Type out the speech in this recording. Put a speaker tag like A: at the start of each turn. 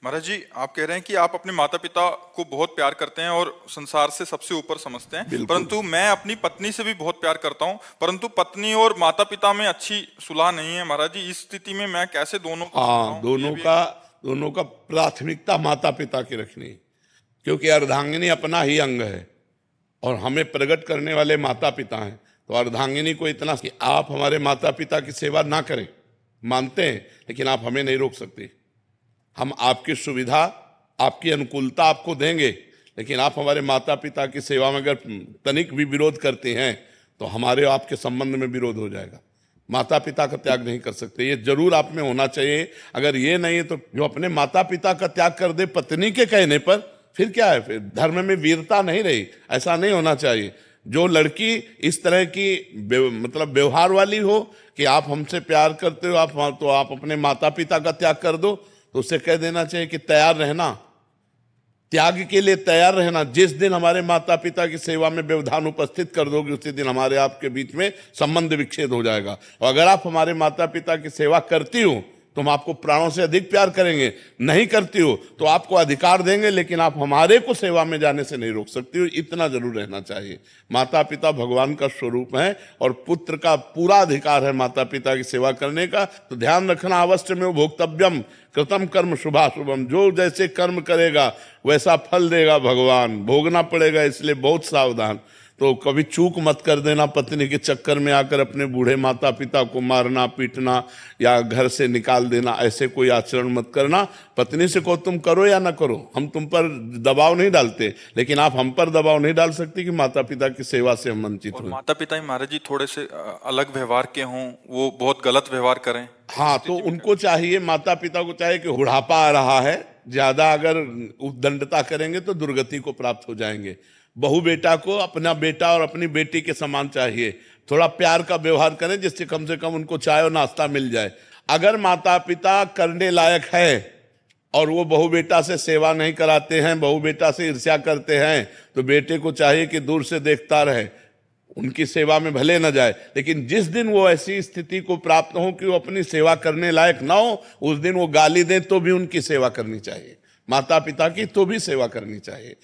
A: महाराज जी, आप कह रहे हैं कि आप अपने माता पिता को बहुत प्यार करते हैं और संसार से सबसे ऊपर समझते हैं,
B: बिल्कुल।
A: परंतु मैं अपनी पत्नी से भी बहुत प्यार करता हूं, परंतु पत्नी और माता पिता में अच्छी सुलह नहीं है। महाराज जी, इस स्थिति में मैं कैसे दोनों को
B: हाँ,
A: समझाऊं? ये भी
B: दोनों का प्राथमिकता माता पिता की रखनी, क्योंकि अर्धांगिनी अपना ही अंग है और हमें प्रकट करने वाले माता पिता हैं। तो अर्धांगिनी को इतना कि आप हमारे माता पिता की सेवा ना करें, मानते हैं, लेकिन आप हमें नहीं रोक सकते। हम आपकी सुविधा, आपकी अनुकूलता आपको देंगे, लेकिन आप हमारे माता पिता की सेवा में अगर तनिक भी विरोध करते हैं तो हमारे आपके संबंध में विरोध हो जाएगा। माता पिता का त्याग नहीं कर सकते, ये जरूर आप में होना चाहिए। अगर ये नहीं है तो जो अपने माता पिता का त्याग कर दे पत्नी के कहने पर, फिर क्या है? फिर धर्म में वीरता नहीं रही। ऐसा नहीं होना चाहिए। जो लड़की इस तरह की मतलब व्यवहार वाली हो कि आप हमसे प्यार करते हो, आप अपने माता पिता का त्याग कर दो, तो उसे कह देना चाहिए कि तैयार रहना, त्याग के लिए तैयार रहना। जिस दिन हमारे माता पिता की सेवा में व्यवधान उपस्थित कर दोगे, उसी दिन हमारे आपके बीच में संबंध विच्छेद हो जाएगा। और अगर आप हमारे माता पिता की सेवा करती हो तो हम आपको प्राणों से अधिक प्यार करेंगे। नहीं करती हो तो आपको अधिकार देंगे, लेकिन आप हमारे को सेवा में जाने से नहीं रोक सकती हो। इतना जरूर रहना चाहिए। माता पिता भगवान का स्वरूप है और पुत्र का पूरा अधिकार है माता पिता की सेवा करने का। तो ध्यान रखना, अवश्य में भोक्तव्यम कृतम कर्म शुभाशुभम। जो जैसे कर्म करेगा वैसा फल देगा भगवान, भोगना पड़ेगा, इसलिए बहुत सावधान। तो कभी चूक मत कर देना, पत्नी के चक्कर में आकर अपने बूढ़े माता पिता को मारना पीटना या घर से निकाल देना, ऐसे कोई आचरण मत करना। पत्नी से को तुम करो या ना करो, हम तुम पर दबाव नहीं डालते, लेकिन आप हम पर दबाव नहीं डाल सकती कि माता पिता की सेवा से हम वंचित
A: और
B: हों।
A: माता पिता ही महाराज जी थोड़े से अलग व्यवहार के हों, वो बहुत गलत व्यवहार करें।
B: हाँ, तो उनको चाहिए, माता पिता को चाहिए कि बुढ़ापा आ रहा है, ज्यादा अगर उद्दंडता करेंगे तो दुर्गति को प्राप्त हो जाएंगे। बहू बेटा को अपना बेटा और अपनी बेटी के समान चाहिए। थोड़ा प्यार का व्यवहार करें जिससे कम से कम उनको चाय और नाश्ता मिल जाए। अगर माता पिता करने लायक है और वो बहू बेटा से सेवा नहीं कराते हैं, बहू बेटा से ईर्ष्या करते हैं, तो बेटे को चाहिए कि दूर से देखता रहे, उनकी सेवा में भले न जाए। लेकिन जिस दिन वो ऐसी स्थिति को प्राप्त हो कि वो अपनी सेवा करने लायक ना हो, उस दिन वो गाली दें तो भी उनकी सेवा करनी चाहिए, माता पिता की तो भी सेवा करनी चाहिए।